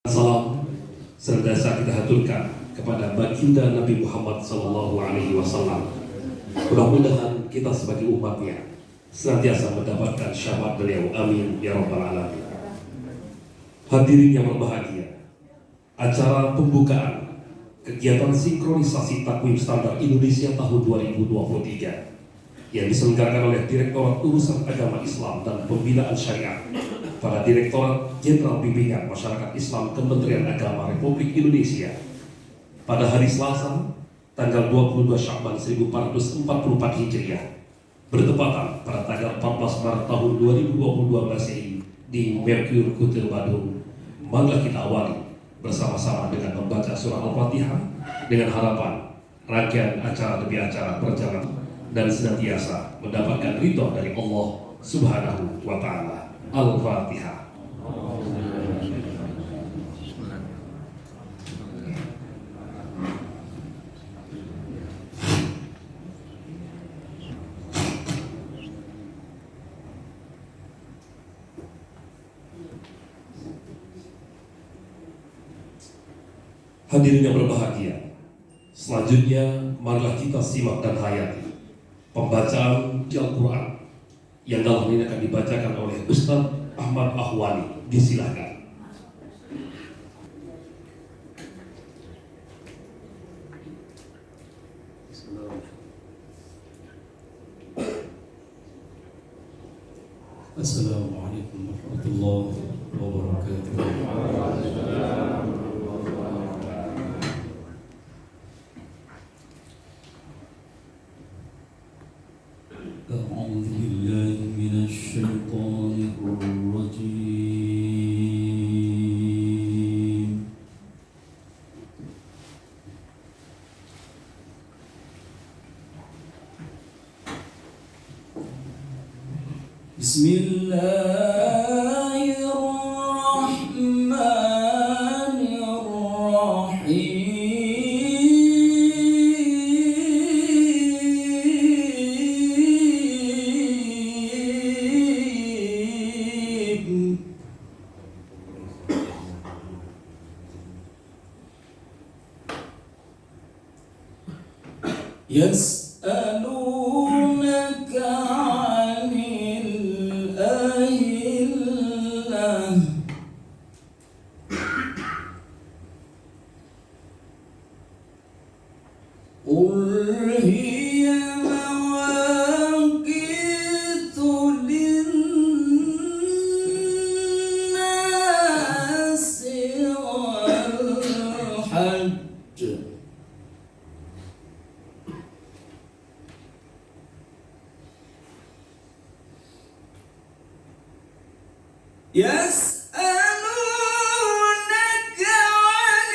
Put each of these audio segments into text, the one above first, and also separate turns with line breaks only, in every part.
Salam senantiasa kita haturkan kepada baginda Nabi Muhammad SAW. Mudah-mudahan kita sebagai umatnya senantiasa mendapatkan syafaat beliau. Amin ya rabbal alamin. Hadirin yang berbahagia, acara pembukaan kegiatan sinkronisasi takwim standar Indonesia tahun 2023 yang diselenggarakan oleh Direktorat Urusan Agama Islam dan Pembinaan Syariah pada Direktorat Jenderal Bimbingan Masyarakat Islam Kementerian Agama Republik Indonesia pada hari Selasa tanggal 22 Sya'ban 1444 Hijriah bertepatan pada tanggal 14 Maret tahun 2022 Masehi di Merkur Kutil Badung. Marilah kita awali bersama-sama dengan membaca surah Al-Fatihah dengan harapan rangkaian acara demi acara berjalan dan senantiasa mendapatkan ridho dari Allah Subhanahu wa Ta'ala. Al-Fatihah. Hadirin yang berbahagia, selanjutnya marilah kita simak dan hayati pembacaan Al-Quran yang dalam ini akan dibacakan oleh Ustaz Ahmad Ahwani. Disilahkan.
Assalamualaikum warahmatullahi wabarakatuh. أعوذ بالله من الشيطان الرجيم. بسم الله الرحمن الرحيم. يسألونك عن الأهلة قل هي مواقيت للناس والحج يسألونك عن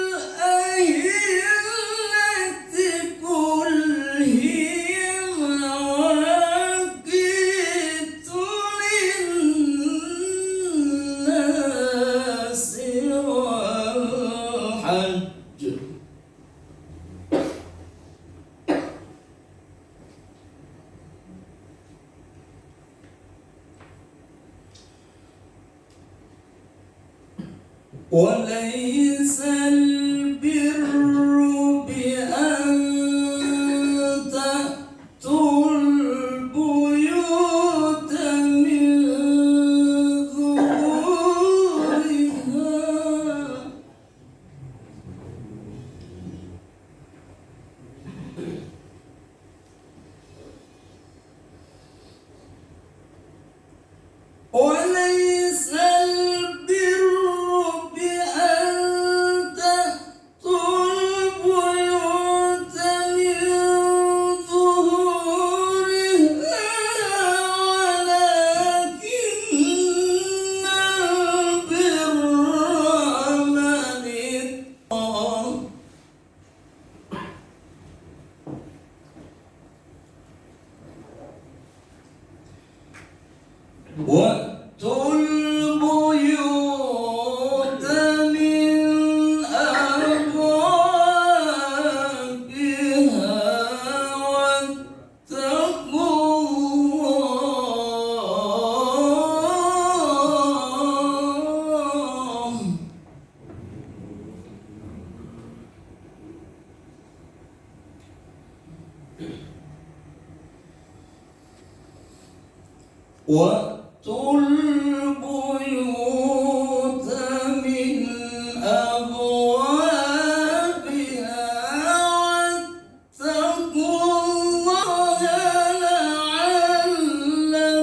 الأهلة قل هي مواقيت للناس والحج وليس البر بأن تأتوا البيوت من ظهورها وليس البر بأن تأتوا وأتوا البيوت من أبوابها واتقوا الله لعلكم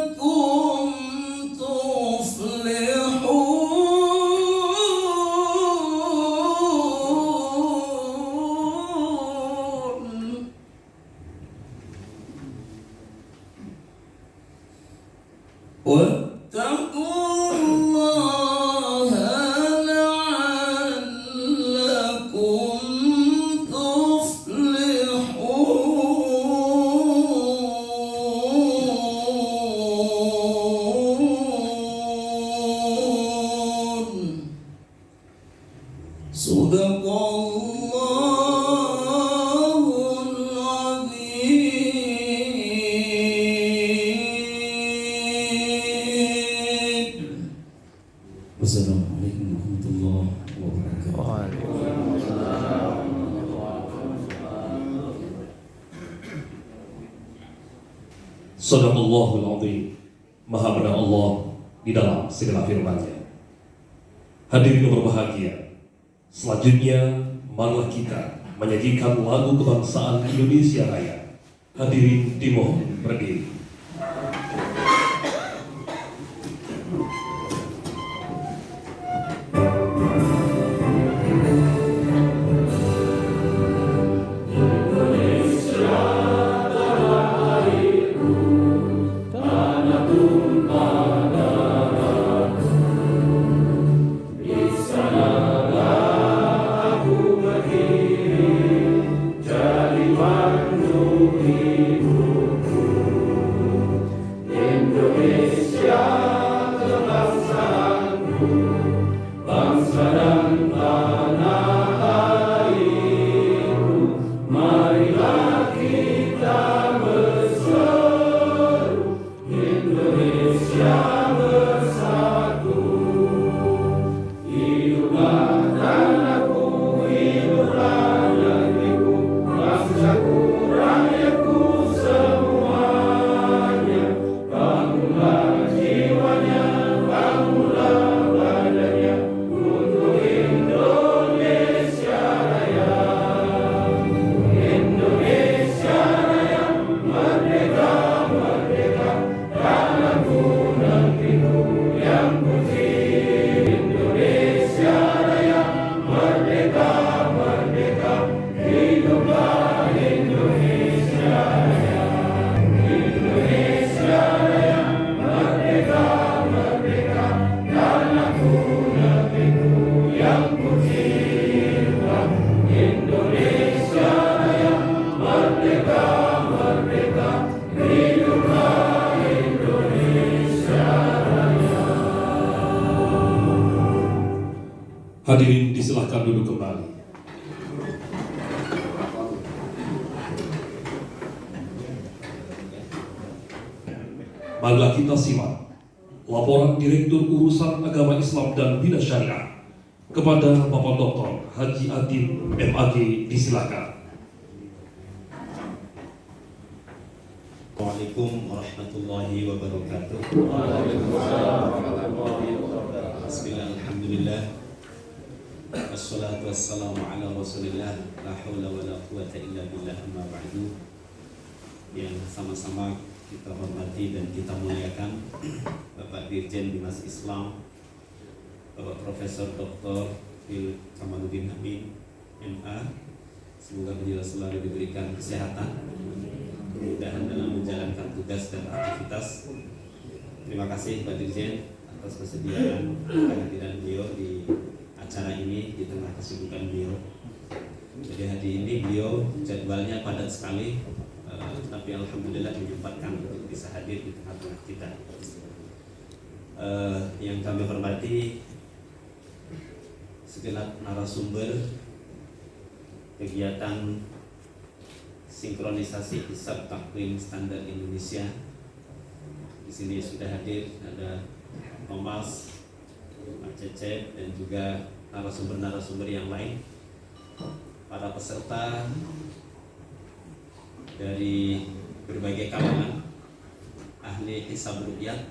تفلحون. واتقوا الله لعلكم تفلحون. صدق الله العظيم. Wassalamualaikum warahmatullahi wabarakatuh.
Sadaqallahul azim. Maha benar Allah di dalam segala firman-Nya. Hadirin yang berbahagia, selanjutnya marilah kita menyajikan lagu kebangsaan Indonesia Raya. Hadirin dimohon berdiri. Hadirin disilahkan duduk kembali. Marilah kita simak laporan Direktur Urusan Agama Islam dan Bina Syariah kepada Bapak Dr. Haji Adin MAG. Disilakan.
Assalamualaikum warahmatullahi wabarakatuh. Bismillah, alhamdulillah. Wassalatu wassalamu ala rasulillah. La hawla wa la quwata illa billah, amma ba'du. Yang sama-sama kita hormati dan kita muliakan Bapak Dirjen Dinas Islam, Bapak Profesor Dr. Fil Kamaluddin Amin MA. Semoga beliau selalu diberikan kesehatan, kemudahan dalam menjalankan tugas dan aktivitas. Terima kasih Pak Dirjen atas kesediaan kehadiran beliau di acara ini di tengah kesibukan beliau. Jadi hari ini beliau jadwalnya padat sekali, tapi alhamdulillah menyempatkan untuk bisa hadir di tengah-tengah kita. Yang kami hormati segenap narasumber kegiatan sinkronisasi hisab takvim standar Indonesia. Di sini sudah hadir ada Thomas, Pak Cecep, dan juga narasumber-narasumber yang lain, para peserta dari berbagai kalangan, ahli hisab ruqyah,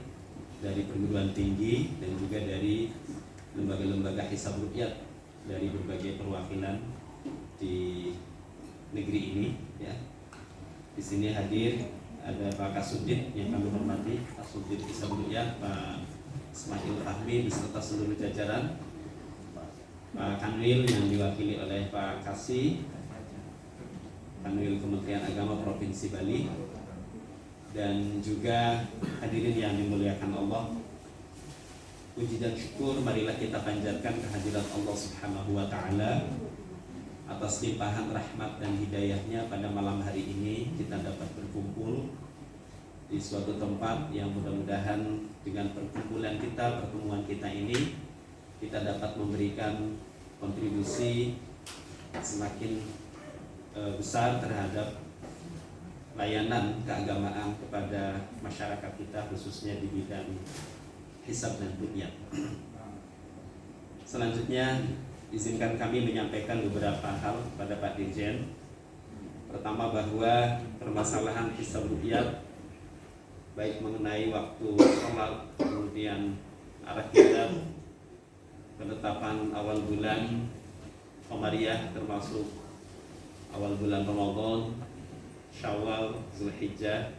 dari perguruan tinggi dan juga dari lembaga-lembaga hisab ruqyah dari berbagai perwakilan di negeri ini ya. Di sini hadir ada Pak Kasudit yang kami hormati, Kasudit Hisab Ruqyah, Pak Ismail Fahmi beserta seluruh jajaran, Pak Kanwil yang diwakili oleh Pak Kasih, Kanwil Kementerian Agama Provinsi Bali, dan juga hadirin yang dimuliakan Allah. Puji dan syukur marilah kita panjatkan kehadirat Allah Subhanahu wa Ta'ala atas limpahan rahmat dan hidayahnya. Pada malam hari ini kita dapat berkumpul di suatu tempat yang mudah-mudahan dengan perkumpulan kita, pertemuan kita ini, kita dapat memberikan kontribusi semakin besar terhadap layanan keagamaan kepada masyarakat kita, khususnya di bidang hisab dan ruqyah. Selanjutnya izinkan kami menyampaikan beberapa hal kepada Pak Dirjen. Pertama, bahwa permasalahan hisab ruqyah baik mengenai waktu sholat, kemudian arah kiblat, penetapan awal bulan Qamariyah termasuk awal bulan Ramadan, Syawal, Zulhijjah,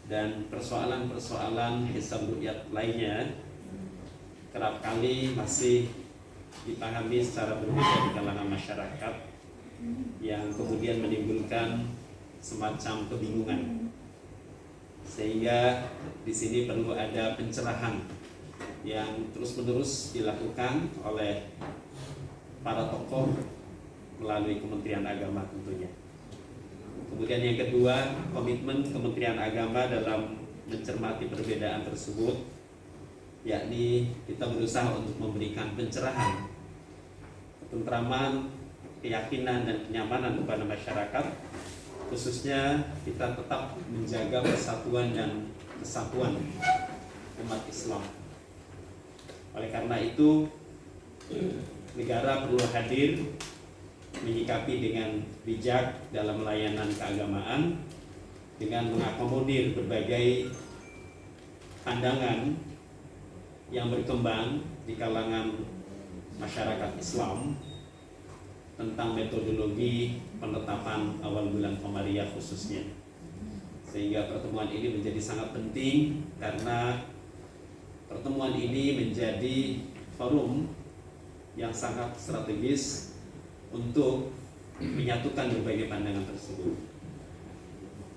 dan persoalan-persoalan hisab ruqyah lainnya kerap kali masih dipahami secara berbeda di kalangan masyarakat, yang kemudian menimbulkan semacam kebingungan. Sehingga di sini perlu ada pencerahan yang terus-menerus dilakukan oleh para tokoh melalui Kementerian Agama tentunya. Kemudian yang kedua, komitmen Kementerian Agama dalam mencermati perbedaan tersebut, yakni kita berusaha untuk memberikan pencerahan, ketentraman, keyakinan dan kenyamanan kepada masyarakat, khususnya kita tetap menjaga persatuan dan kesatuan umat Islam. Oleh karena itu, negara perlu hadir menyikapi dengan bijak dalam layanan keagamaan dengan mengakomodir berbagai pandangan yang berkembang di kalangan masyarakat Islam tentang metodologi penetapan awal bulan Qamariyah khususnya. Sehingga pertemuan ini menjadi sangat penting karena pertemuan ini menjadi forum yang sangat strategis untuk menyatukan berbagai pandangan tersebut.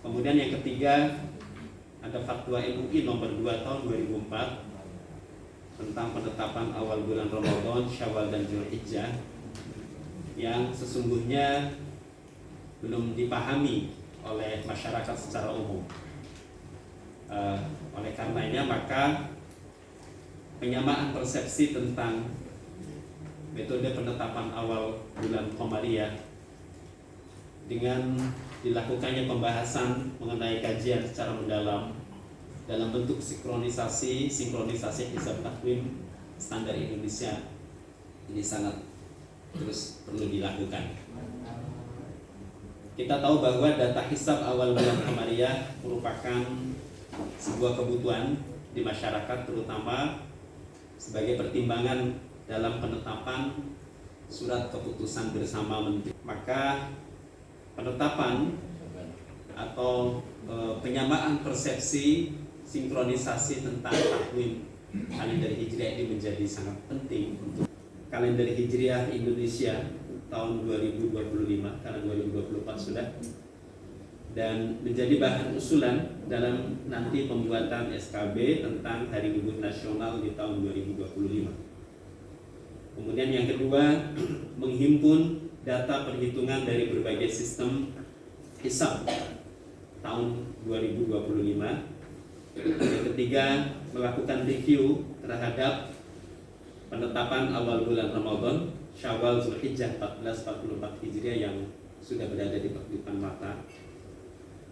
Kemudian yang ketiga, ada Fatwa MUI nomor 2 tahun 2004 tentang penetapan awal bulan Ramadan, Syawal dan Zulhijjah yang sesungguhnya belum dipahami oleh masyarakat secara umum. Oleh karenanya maka penyamaan persepsi tentang metode penetapan awal bulan Qamariyah dengan dilakukannya pembahasan mengenai kajian secara mendalam dalam bentuk sinkronisasi hisab takwim standar Indonesia ini sangat terus perlu dilakukan. Kita tahu bahwa data hisab awal bulan Qamariyah merupakan sebuah kebutuhan di masyarakat, terutama sebagai pertimbangan dalam penetapan surat keputusan bersama menteri. Maka penetapan atau penyamaan persepsi sinkronisasi tentang takwim kalender Hijriah ini menjadi sangat penting untuk kalender Hijriah Indonesia tahun 2025 karena 2024 sudah, dan menjadi bahan usulan dalam nanti pembuatan SKB tentang Hari Libur Nasional di tahun 2025. Kemudian yang kedua, menghimpun data perhitungan dari berbagai sistem hisab tahun 2025. Yang ketiga, melakukan review terhadap penetapan awal bulan Ramadan, Syawal, Zulhijjah 1444 Hijriah yang sudah berada di depan mata.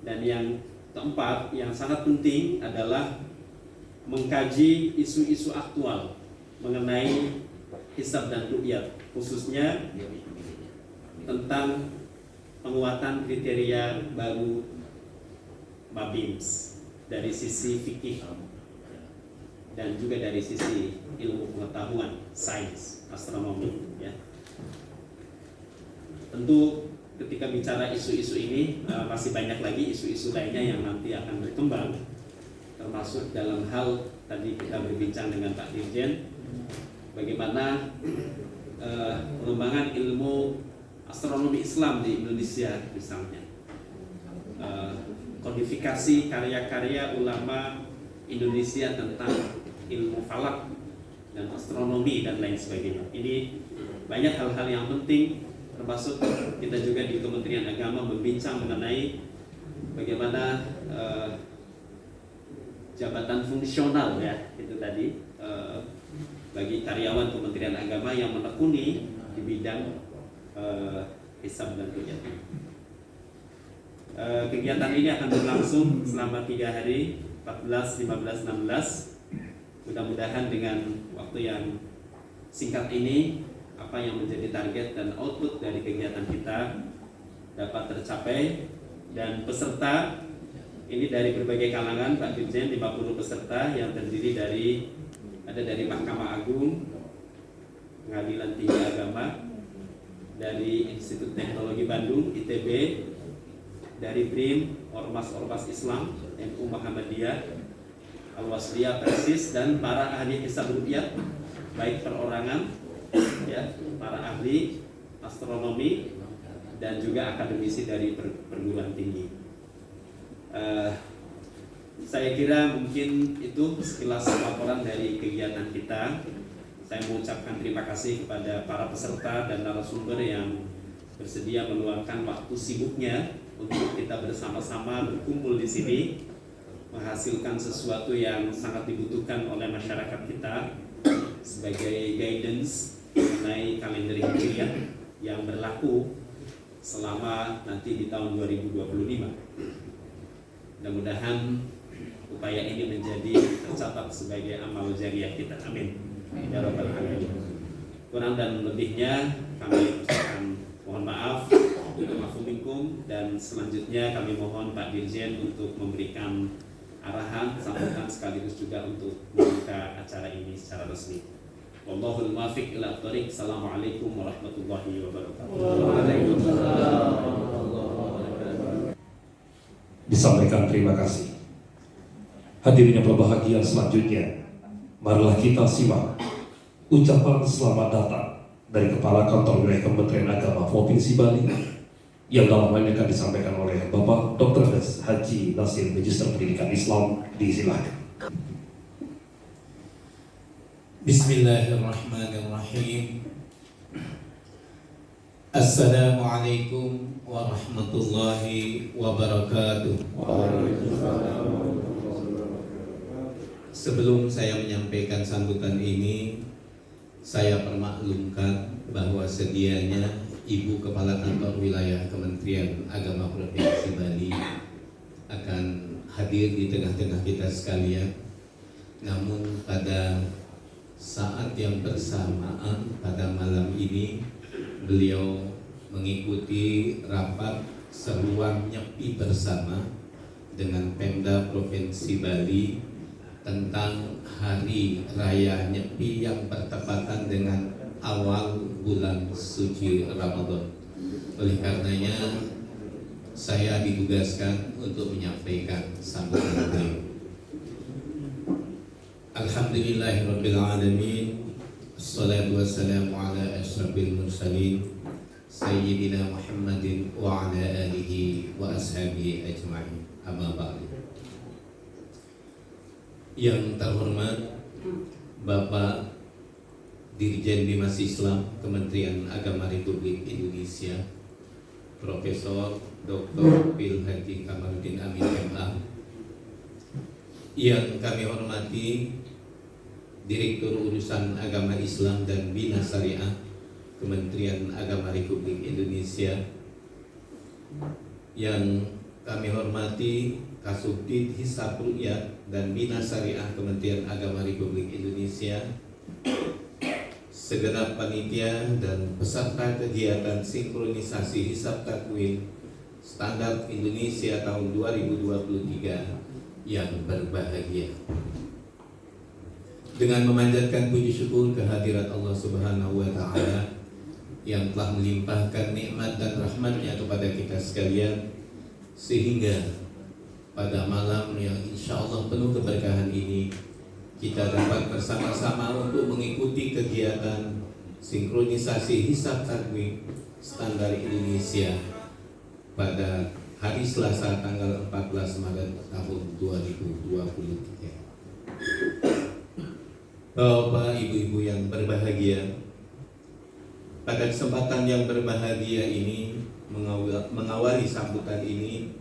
Dan yang keempat, yang sangat penting adalah mengkaji isu-isu aktual mengenai hisab dan ruqyah, khususnya tentang penguatan kriteria baru MABIMS dari sisi fikih dan juga dari sisi ilmu pengetahuan, sains, astronomi, ya. Tentu ketika bicara isu-isu ini masih banyak lagi isu-isu lainnya yang nanti akan berkembang, termasuk dalam hal tadi kita berbincang dengan Pak Dirjen bagaimana pengembangan ilmu astronomi Islam di Indonesia misalnya, kodifikasi karya-karya ulama Indonesia tentang ilmu falak dan astronomi dan lain sebagainya. Ini banyak hal-hal yang penting, termasuk kita juga di Kementerian Agama membincang mengenai bagaimana jabatan fungsional, ya itu tadi, bagi karyawan Kementerian Agama yang menekuni di bidang hisab dan ruqyah. Kegiatan ini akan berlangsung selama 3 hari, 14, 15, 16. Mudah-mudahan dengan waktu yang singkat ini apa yang menjadi target dan output dari kegiatan kita dapat tercapai, dan peserta ini dari berbagai kalangan Pak Dirjen, 50 peserta yang terdiri dari Mahkamah Agung, Pengadilan Tinggi Agama, dari Institut Teknologi Bandung ITB, dari BRIM, Ormas Islam, NU Muhammadiyah, Al-Wasliyah, Persis, dan para ahli hisab ruqyah baik perorangan, ya, para ahli astronomi dan juga akademisi dari perguruan tinggi. Saya kira mungkin itu sekilas laporan dari kegiatan kita. Saya mengucapkan terima kasih kepada para peserta dan narasumber yang bersedia meluangkan waktu sibuknya untuk kita bersama-sama berkumpul di sini, menghasilkan sesuatu yang sangat dibutuhkan oleh masyarakat kita sebagai guidance mengenai kalender Hijriah yang berlaku selama nanti di tahun 2025. Mudah-mudahan upaya ini menjadi tercatat sebagai amal jariah kita. Amin. Ya Rabbal Alamin. Kurang dan lebihnya kami ucapkan mohon maaf, ma'fu minkum, dan selanjutnya kami mohon Pak Dirjen untuk memberikan arahan, sambutan sekaligus juga untuk membuka acara ini secara resmi. Wallahul muwaffiq ila thoriq. Assalamualaikum warahmatullahi wabarakatuh.
Disampaikan terima kasih. Hadirin yang berbahagia, selanjutnya marilah kita simak ucapan selamat datang dari Kepala Kantor Wilayah Kementerian Agama Provinsi Bali yang dalam hal ini akan disampaikan oleh Bapak Dr. Haji Nasir, Magister Pendidikan Islam. Disilakan.
Bismillahirrahmanirrahim. Assalamualaikum warahmatullahi wabarakatuh. Sebelum saya menyampaikan sambutan ini, saya permaklumkan bahwa sedianya Ibu Kepala Kantor Wilayah Kementerian Agama Provinsi Bali akan hadir di tengah-tengah kita sekalian. Namun pada saat yang bersamaan pada malam ini beliau mengikuti rapat seruan nyepi bersama dengan Pemda Provinsi Bali tentang Hari Raya Nyepi yang bertepatan dengan awal bulan suci Ramadan. Oleh karenanya saya ditugaskan untuk menyampaikan sambutan beliau. Alhamdulillahirabbil alamin. Assalatu wassalamu ala asyrafil mursalin sayyidina Muhammadin wa ala alihi wa ashabihi ajma'in. Amma ba'du. Yang terhormat Bapak Dirjen Bimas Islam Kementerian Agama Republik Indonesia, Profesor Dr. Pil Haji Kamarudin Amin MA. Yang kami hormati Direktur Urusan Agama Islam dan Bina Syariah Kementerian Agama Republik Indonesia. Yang kami hormati Kasubdit Hisab Ruqyah dan Bina Syariah Kementerian Agama Republik Indonesia, segenap panitia dan peserta kegiatan sinkronisasi hisab takwin standar Indonesia tahun 2023 yang berbahagia. dengan memanjatkan puji syukur kehadirat Allah Subhanahu wa Ta'ala yang telah melimpahkan nikmat dan rahmatnya kepada kita sekalian, sehingga pada malam yang insya Allah penuh keberkahan ini kita dapat bersama-sama untuk mengikuti kegiatan sinkronisasi hisab takwim standar Indonesia pada hari Selasa tanggal 14 Maret tahun 2023. Bapak, ibu-ibu yang berbahagia, pada kesempatan yang berbahagia ini, mengawali sambutan ini,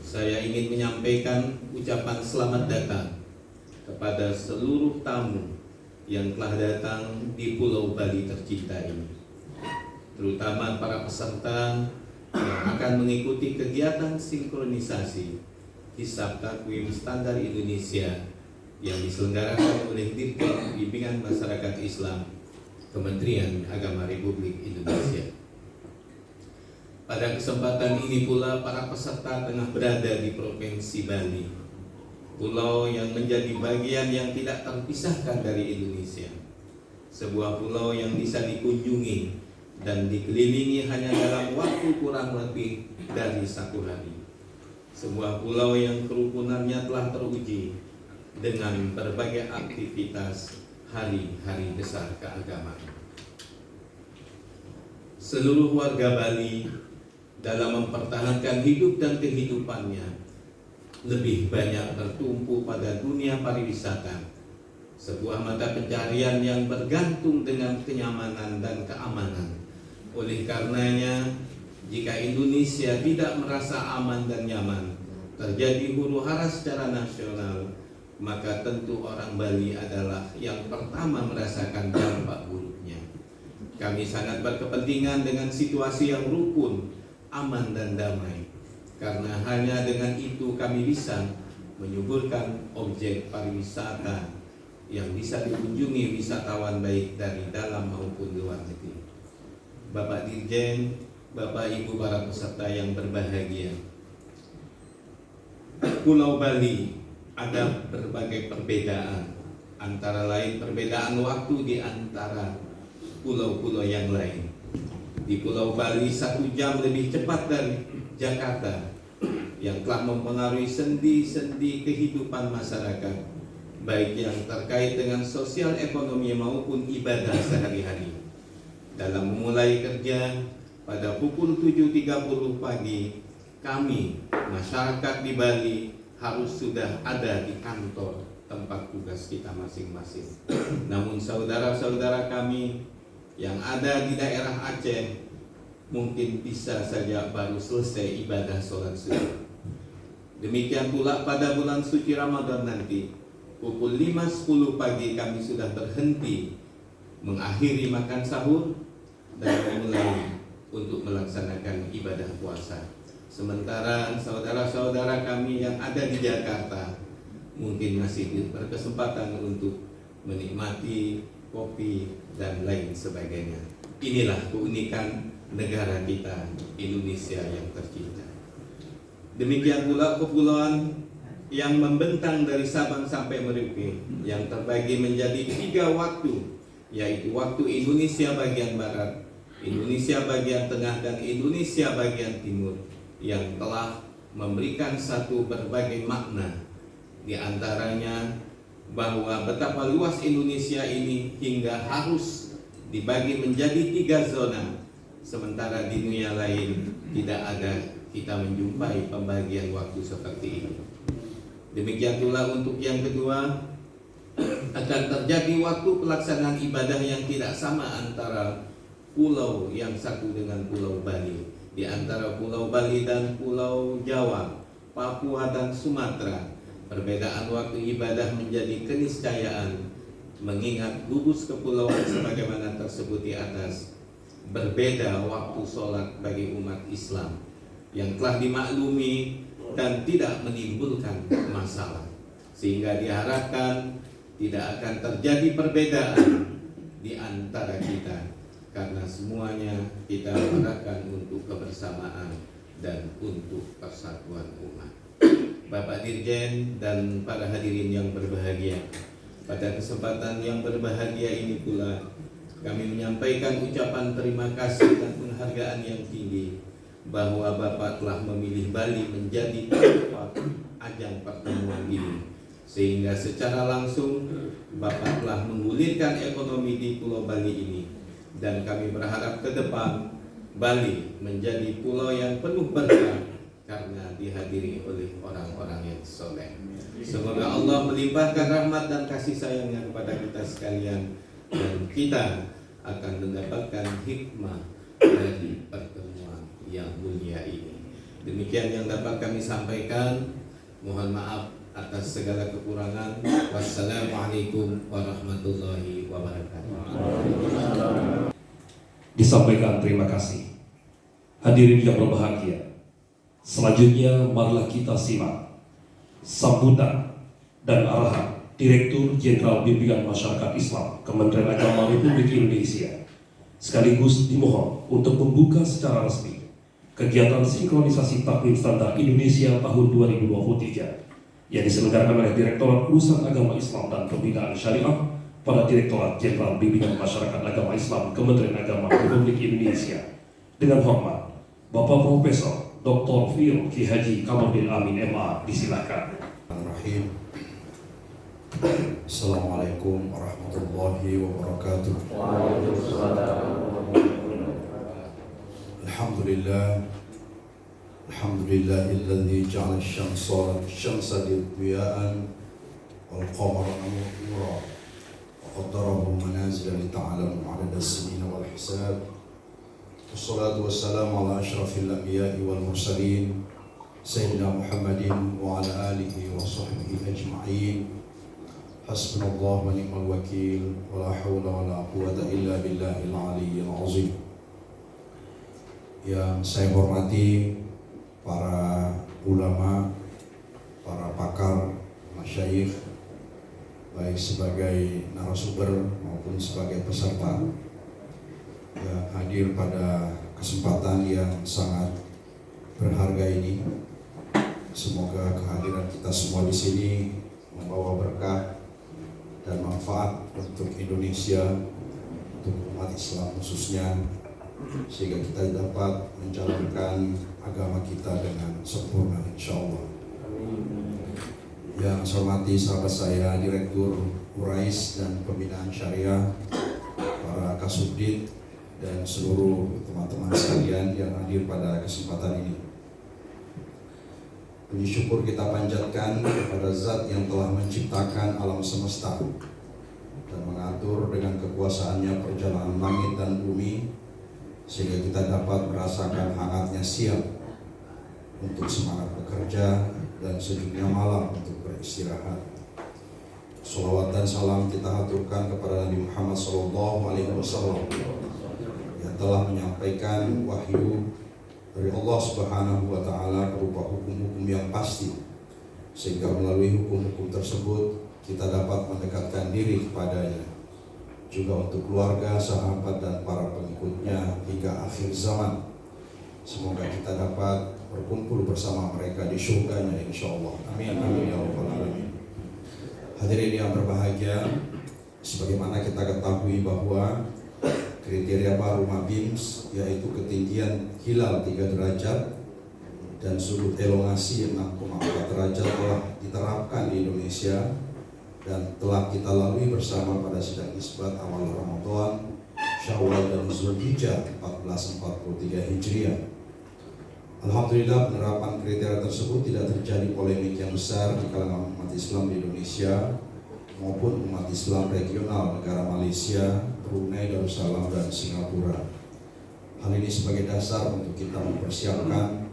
saya ingin menyampaikan ucapan selamat datang kepada seluruh tamu yang telah datang di Pulau Bali tercinta ini, terutama para peserta yang akan mengikuti kegiatan sinkronisasi hisab takwim standar Indonesia yang diselenggarakan oleh Dirjen Bimbingan Masyarakat Islam Kementerian Agama Republik Indonesia. Pada kesempatan ini pula para peserta tengah berada di Provinsi Bali, pulau yang menjadi bagian yang tidak terpisahkan dari Indonesia, sebuah pulau yang bisa dikunjungi dan dikelilingi hanya dalam waktu kurang lebih dari 1 hari. Sebuah pulau yang kerukunannya telah teruji dengan berbagai aktivitas hari-hari besar keagamaan. Seluruh warga Bali dalam mempertahankan hidup dan kehidupannya lebih banyak bertumpu pada dunia pariwisata, sebuah mata pencarian yang bergantung dengan kenyamanan dan keamanan. Oleh karenanya, jika Indonesia tidak merasa aman dan nyaman, terjadi huru-hara secara nasional, maka tentu orang Bali adalah yang pertama merasakan dampak buruknya. Kami sangat berkepentingan dengan situasi yang rukun, aman dan damai, karena hanya dengan itu kami bisa menyuburkan objek pariwisata yang bisa dikunjungi wisatawan baik dari dalam maupun luar negeri. Bapak Dirjen, Bapak Ibu para peserta yang berbahagia, Pulau Bali ada berbagai perbedaan, antara lain perbedaan waktu di antara pulau-pulau yang lain. Di Pulau Bali 1 jam lebih cepat dari Jakarta, yang telah mempengaruhi sendi-sendi kehidupan masyarakat, baik yang terkait dengan sosial ekonomi maupun ibadah sehari-hari. Dalam memulai kerja pada pukul 7.30 pagi, kami masyarakat di Bali harus sudah ada di kantor tempat tugas kita masing-masing. Namun saudara-saudara kami yang ada di daerah Aceh mungkin bisa saja baru selesai ibadah sholat subuh. Demikian pula pada bulan suci Ramadan nanti, pukul 5.10 pagi kami sudah berhenti mengakhiri makan sahur dan memulai untuk melaksanakan ibadah puasa. Sementara saudara-saudara kami yang ada di Jakarta mungkin masih berkesempatan untuk menikmati kopi dan lain sebagainya. Inilah keunikan negara kita, Indonesia yang tercinta. Demikian pula kepulauan yang membentang dari Sabang sampai Merauke, yang terbagi menjadi 3 waktu, yaitu waktu Indonesia bagian Barat, Indonesia bagian Tengah, dan Indonesia bagian Timur, yang telah memberikan satu berbagai makna, di antaranya bahwa betapa luas Indonesia ini hingga harus dibagi menjadi 3 zona, sementara di dunia lain tidak ada kita menjumpai pembagian waktu seperti ini. Demikian pula untuk yang kedua, akan terjadi waktu pelaksanaan ibadah yang tidak sama antara pulau yang satu dengan Pulau Bali. Di antara Pulau Bali dan Pulau Jawa, Papua dan Sumatera, perbedaan waktu ibadah menjadi keniscayaan, mengingat gugus kepulauan sebagaimana tersebut di atas, berbeda waktu sholat bagi umat Islam yang telah dimaklumi dan tidak menimbulkan masalah, sehingga diharapkan tidak akan terjadi perbedaan di antara kita, karena semuanya kita mengharapkan untuk kebersamaan dan untuk persatuan umat. Bapak Dirjen dan para hadirin yang berbahagia, Pada kesempatan yang berbahagia ini pula kami menyampaikan ucapan terima kasih dan penghargaan yang tinggi bahwa Bapak telah memilih Bali menjadi tempat ajang pertemuan ini, sehingga secara langsung Bapak telah menggulirkan ekonomi di Pulau Bali ini, dan kami berharap ke depan Bali menjadi pulau yang penuh berkah karena dihadiri oleh orang-orang yang soleh. Semoga Allah melimpahkan rahmat dan kasih sayangnya kepada kita sekalian, dan kita akan mendapatkan hikmah dari pertemuan yang mulia ini. Demikian yang dapat kami sampaikan. Mohon maaf atas segala kekurangan. Wassalamualaikum warahmatullahi wabarakatuh.
Disampaikan terima kasih. Hadirin yang berbahagia, selanjutnya marilah kita simak sambutan dan arahan Direktur Jenderal Bimbingan Masyarakat Islam Kementerian Agama Republik Indonesia, sekaligus dimohon untuk membuka secara resmi kegiatan sinkronisasi takvim standar Indonesia tahun 2023 yang diselenggarakan oleh Direktorat Urusan Agama Islam dan Pembinaan Syariah pada Direktorat Jenderal Bimbingan Masyarakat Agama Islam Kementerian Agama Republik Indonesia. Dengan hormat, Bapak Profesor Dr. Fil Ki Haji Kamarudin Amin MA, disilakan.
Bismillahirrahmanirrahim. Assalamualaikum warahmatullahi wabarakatuh. Alhamdulillah, alhamdulillahilladzi ja'ala asy-syamsa diya'an wal qamara nuran wa qaddarahu manazila li ta'lamu 'adada as-sinina wal hisab. Wassalatu wassalamu ala asyrafil anbiya'i wal mursalin Sayyidina Muhammadin wa ala alihi wa sahbihi ajma'in. Hasbunallah wa ni'mal wakil, wa la hawla wa la quwwata illa billahil aliyyil azim. Yang saya hormati para ulama, para pakar, masyayikh, baik sebagai narasumber maupun sebagai peserta yang hadir pada kesempatan yang sangat berharga ini. Semoga kehadiran kita semua di sini membawa berkah dan manfaat untuk Indonesia, untuk umat Islam khususnya, sehingga kita dapat menjalankan agama kita dengan sempurna, insya Allah. Yang saya hormati sahabat saya, Direktur Urais dan Pembinaan Syariah, para Kasubdit, dan seluruh teman-teman sekalian yang hadir pada kesempatan ini. Puji syukur kita panjatkan kepada Zat yang telah menciptakan alam semesta dan mengatur dengan kekuasaannya perjalanan langit dan bumi, sehingga kita dapat merasakan hangatnya siang untuk semangat bekerja dan sejuknya malam untuk beristirahat. Sholawat dan salam kita haturkan kepada Nabi Muhammad SAW yang telah menyampaikan wahyu dari Allah Subhanahu wa Ta'ala berupa hukum-hukum yang pasti, sehingga melalui hukum-hukum tersebut kita dapat mendekatkan diri kepadanya, juga untuk keluarga, sahabat, dan para pengikutnya hingga akhir zaman. Semoga kita dapat berkumpul bersama mereka di surganya, insya Allah. Amin, amin ya rabbal alamin. Hadirin yang berbahagia, sebagaimana kita ketahui bahwa kriteria baru MABIMS yaitu ketinggian hilal 3 derajat dan sudut elongasi 6,4 derajat telah diterapkan di Indonesia dan telah kita lalui bersama pada sidang isbat awal Ramadan, Syawal dan Zulhijjah 1443 Hijriah. Alhamdulillah, penerapan kriteria tersebut tidak terjadi polemik yang besar di kalangan umat Islam di Indonesia maupun umat Islam regional negara Malaysia, Brunei Darussalam, dan Singapura. Hal ini sebagai dasar untuk kita mempersiapkan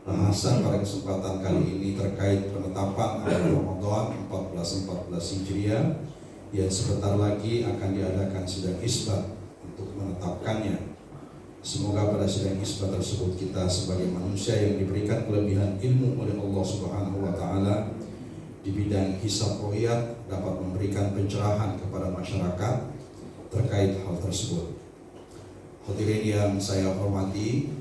bahasan pada kesempatan kali ini terkait penetapan awal Ramadan 1414 Hijriah yang sebentar lagi akan diadakan sidang isbat untuk menetapkannya. Semoga pada sidang isbat tersebut kita sebagai manusia yang diberikan kelebihan ilmu oleh Allah Subhanahu wa Ta'ala di bidang hisab ru'yat dapat memberikan pencerahan kepada masyarakat terkait hal tersebut. Hadirin yang saya hormati,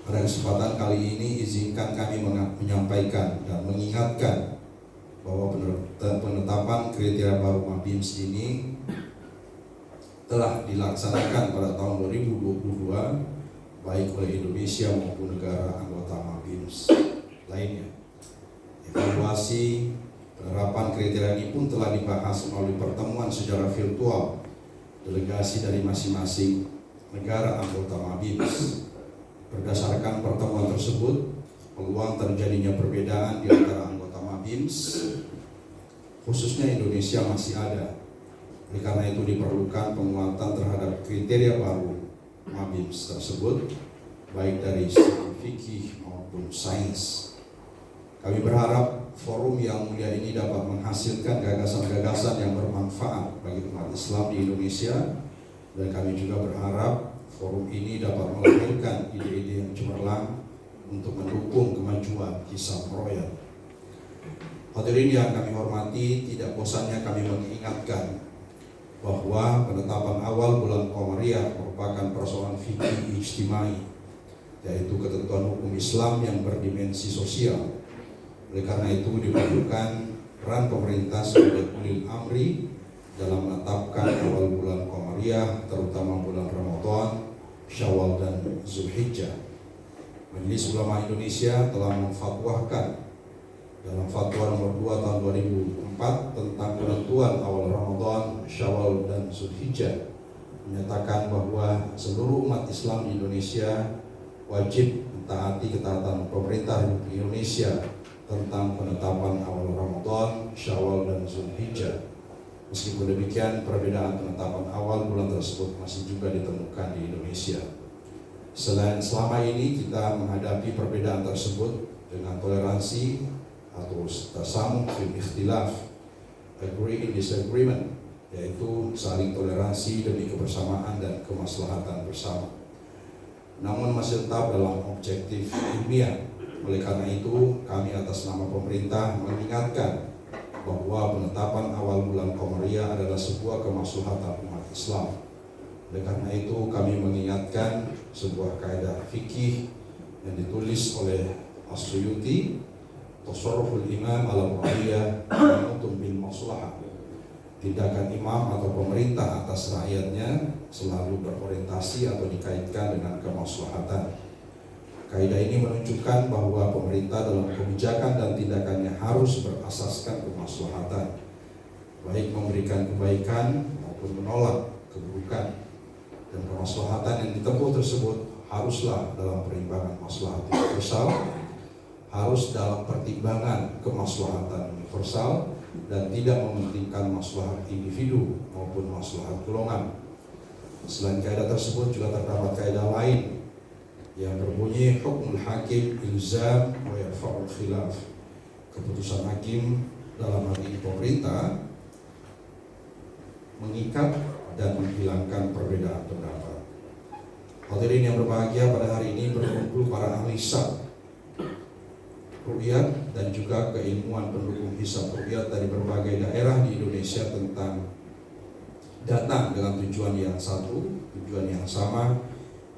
pada kesempatan kali ini izinkan kami menyampaikan dan mengingatkan bahwa penetapan kriteria baru MABIMS ini telah dilaksanakan pada tahun 2022 baik oleh Indonesia maupun negara anggota MABIMS lainnya. Evaluasi penerapan kriteria ini pun telah dibahas melalui pertemuan secara virtual delegasi dari masing-masing negara anggota MABIMS. Berdasarkan pertemuan tersebut, peluang terjadinya perbedaan di antara anggota MABIMS, khususnya Indonesia, masih ada. Oleh karena itu diperlukan penguatan terhadap kriteria baru MABIMS tersebut, baik dari segi fikih maupun sains. Kami berharap forum yang mulia ini dapat menghasilkan gagasan-gagasan yang bermanfaat bagi umat Islam di Indonesia, dan kami juga berharap forum ini dapat melahirkan ide-ide yang cemerlang untuk mendukung kemajuan hisab royal. Hadirin yang kami hormati, tidak bosannya kami mengingatkan bahwa penetapan awal bulan Qamariyah merupakan persoalan fikih ijtimai, yaitu ketentuan hukum Islam yang berdimensi sosial. Oleh karena itu diperlukan peran pemerintah sebagai ulil amri dalam menetapkan awal bulan Qamariyah, terutama bulan Ramadan, Syawal dan Zulhijjah. Majelis Ulama Indonesia telah memfatwakan dalam fatwa nomor 2 tahun 2004 tentang penentuan awal Ramadan, Syawal dan Zulhijjah, menyatakan bahwa seluruh umat Islam di Indonesia wajib mentaati ketaatan pemerintah Republik Indonesia tentang penetapan awal Ramadan, Syawal dan Zulhijjah. Meskipun demikian, perbedaan penetapan awal bulan tersebut masih juga ditemukan di Indonesia. Selama ini kita menghadapi perbedaan tersebut dengan toleransi atau tasamuh fil ikhtilaf, agree in disagreement, yaitu saling toleransi demi kebersamaan dan kemaslahatan bersama. Namun masih tetap dalam objektif ilmiah. Oleh karena itu, kami atas nama pemerintah mengingatkan bahwa penetapan awal bulan Qamariyah adalah sebuah kemaslahatan umat Islam. Oleh karena itu, kami mengingatkan sebuah kaidah fikih yang ditulis oleh As-Suyuti, tasarruful imam ala ra'iyah manutun bil maslahah. Tindakan imam atau pemerintah atas rakyatnya selalu berorientasi atau dikaitkan dengan kemaslahatan. Kaidah ini menunjukkan bahwa pemerintah dalam kebijakan dan tindakannya harus berasaskan kemaslahatan, baik memberikan kebaikan maupun menolak keburukan. Dan kemaslahatan yang ditempuh tersebut haruslah dalam perimbangan maslahat universal, harus dalam pertimbangan kemaslahatan universal, dan tidak mementingkan maslahat individu maupun maslahat golongan. Selain kaidah tersebut juga terdapat kaidah lain yang berbunyi hukmul hakim ilzam wa yarfa'ul khilaf. Keputusan hakim dalam hal ini pemerintah mengikat dan menghilangkan perbedaan pendapat. Hadirin yang berbahagia, pada hari ini berkumpul para ahli hisab ru'yat dan juga keilmuan pendukung hisab ru'yat dari berbagai daerah di Indonesia datang dengan tujuan yang satu, tujuan yang sama,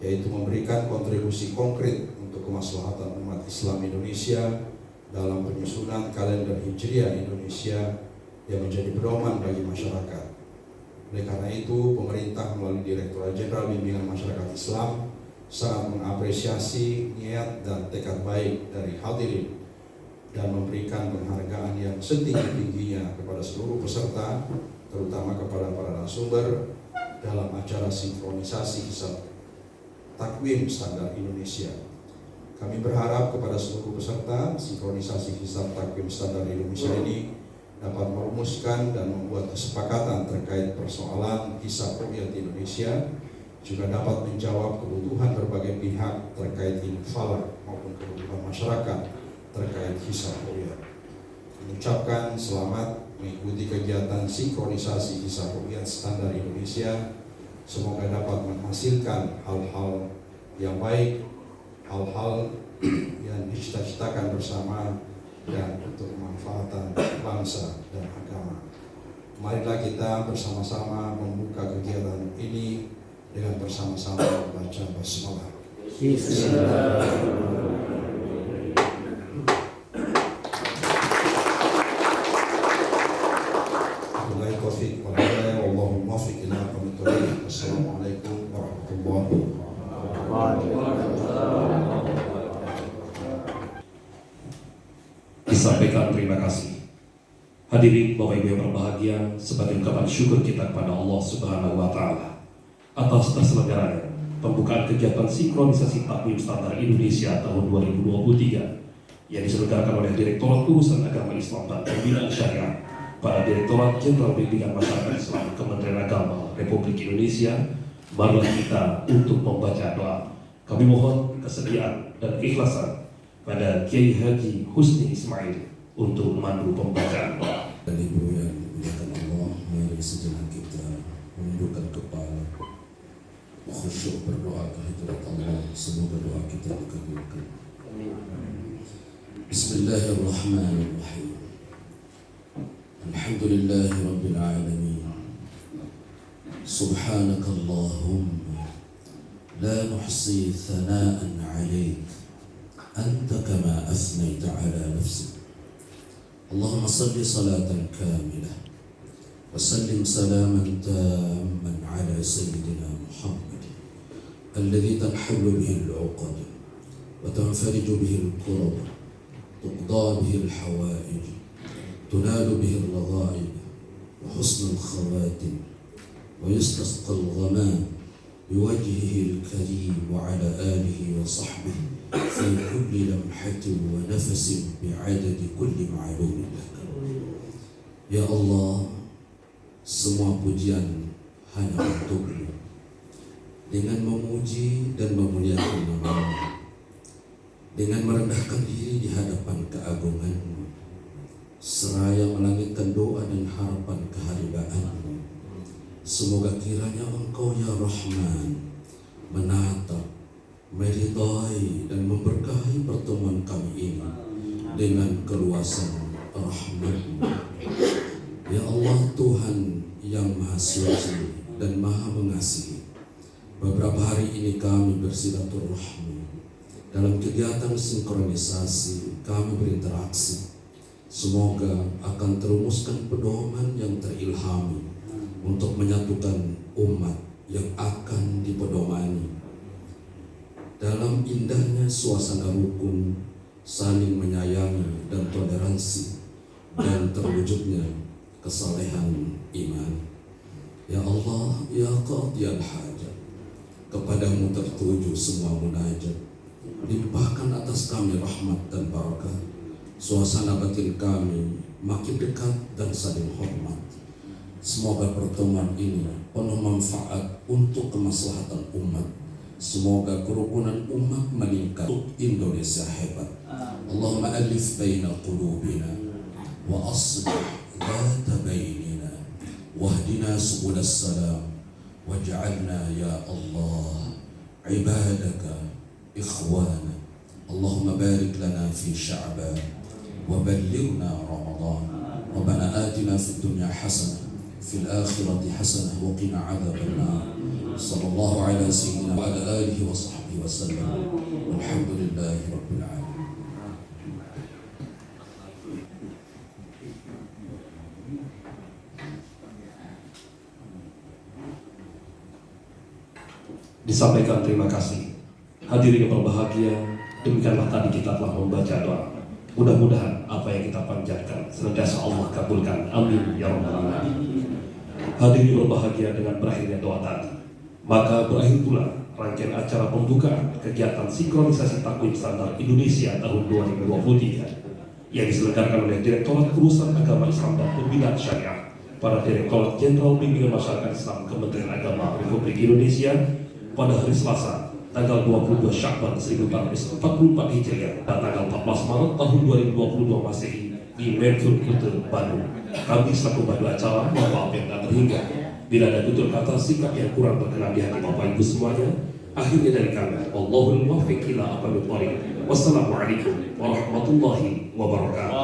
yaitu memberikan kontribusi konkret untuk kemaslahatan umat Islam Indonesia dalam penyusunan kalender Hijriah Indonesia yang menjadi pedoman bagi masyarakat. Oleh karena itu, pemerintah melalui Direktorat Jenderal Bimbingan Masyarakat Islam sangat mengapresiasi niat dan tekad baik dari hadirin dan memberikan penghargaan yang setinggi-tingginya kepada seluruh peserta, terutama kepada para narasumber dalam acara sinkronisasi hisab takwim standar Indonesia. Kami berharap kepada seluruh peserta sinkronisasi hisab takwim standar Indonesia ini dapat merumuskan dan membuat kesepakatan terkait persoalan hisab ru'yat di Indonesia, juga dapat menjawab kebutuhan berbagai pihak terkait infal maupun kebutuhan masyarakat terkait hisab ru'yat. Mengucapkan selamat mengikuti kegiatan sinkronisasi hisab ru'yat standar Indonesia. Semoga dapat menghasilkan hal-hal yang baik, hal-hal yang dicita-citakan bersama dan untuk kemanfaatan bangsa dan agama. Marilah kita bersama-sama membuka kegiatan ini dengan bersama-sama membaca basmalah. Bismillahirrahmanirrahim. wabarakatuh.
Disampaikan terima kasih. Hadirin Bapak Ibu yang berbahagia, sebagai ungkapan syukur kita kepada Allah Subhanahu wa Ta'ala atas terselenggaranya pembukaan kegiatan sinkronisasi takvim standar Indonesia tahun 2023 yang diselenggarakan oleh Direktorat Urusan Agama Islam dan Pembinaan Syariah pada Direktorat Jenderal Bimbingan Masyarakat Islam Kementerian Agama Republik Indonesia. Marilah kita untuk membaca doa. Kami mohon kesediaan dan keikhlasan pada Kiai Haji Husni Ismail untuk memandu pembacaan doa.
Dan Ibu yang dimuliakan Allah, mari sejenak kita menundukkan kepala, khusyuk berdoa kehadirat Allah. Semoga doa kita dikabulkan. Bismillahirrahmanirrahim. Alhamdulillahi Rabbil Alamin. Subhanakallahumma la nuhsi thana'an 'alaik anta kama athnayta 'ala nafsik. Allahumma salli salatan kamilah wa sallim salaman tamman 'ala sayyidina Muhammad alladhi tanhallu bihi al-'uqad wa tanfariju bihi al-kurab tuqda bihi al-hawa'ij tunalu bihi al-raghaib wa husn al-khawatim ويستسقى الغمام بوجهه الكريم وعلى آله وصحبه في كل لمحة ونفس بعدد كل معلوم لك. Ya Allah, semua pujian hanya untuk-Mu. Dengan memuji dan memuliakan nama-Mu, dengan merendahkan diri di hadapan keagungan-Mu, seraya melangitkan doa dan harapan keharibaan-Mu, semoga kiranya Engkau ya Rahman menatap, meridai dan memberkahi pertemuan kami ini dengan keluasan rahmat-Mu. Ya Allah, Tuhan yang Maha Suci dan Maha Mengasihi, beberapa hari ini kami bersilaturahmi. Dalam kegiatan sinkronisasi kami berinteraksi. Semoga akan terumuskan pedoman yang terilhami untuk menyatukan umat yang akan dipedomani dalam indahnya suasana rukun, saling menyayangi dan toleransi, dan terwujudnya kesalehan iman. Ya Allah, ya Qadiyal Hajat, kepadamu tertuju semua munajat. Limpahkan atas kami rahmat dan barakah, suasana batin kami makin dekat dan saling hormat. Semoga pertemuan ini penuh manfaat untuk kemaslahatan umat. Semoga kerukunan umat meningkat untuk Indonesia hebat. Allahumma alif baina qulubina wa aslih dhata bainina wahdina subulas salam waj'alna ya Allah ibadaka ikhwana. Allahumma barik lana fi sya'ban wa ballighna Ramadan. Rabbana atina fid dunya hasanah في الآخرة حسنة وقنا عذاب النار. صلى الله على سيدنا وعلى آله وصحبه وسلم والحمد لله رب العالمين.
Disampaikan terima kasih. Hadirin yang berbahagia, demikianlah tadi kita telah membaca doa. Mudah-mudahan apa yang kita panjatkan senantiasa Allah kabulkan. Amin ya rabbal alamin. Hadirin berbahagia, dengan berakhirnya doa tadi, maka berakhir pula rangkaian acara pembukaan kegiatan sinkronisasi takvim standar Indonesia tahun 2023 yang diselenggarakan oleh Direktorat Urusan Agama Islam dan Pembinaan Syariah pada Direktorat Jenderal Bimbingan Masyarakat Islam Kementerian Agama Republik Indonesia pada hari Selasa tanggal 22 Syakban 1444 Hijriah dan tanggal 14 Maret tahun 2022 Masehi di Merkur Kute, Bandung. Kami selaku pembantu acara mohon maaf yang tak terhingga bila ada tutur kata sikap yang kurang berkenan di hati Bapak Ibu semuanya. Akhirnya dari kami, wallahul muwaffiq ila aqwamit thoriq. Wassalamualaikum warahmatullahi wabarakatuh.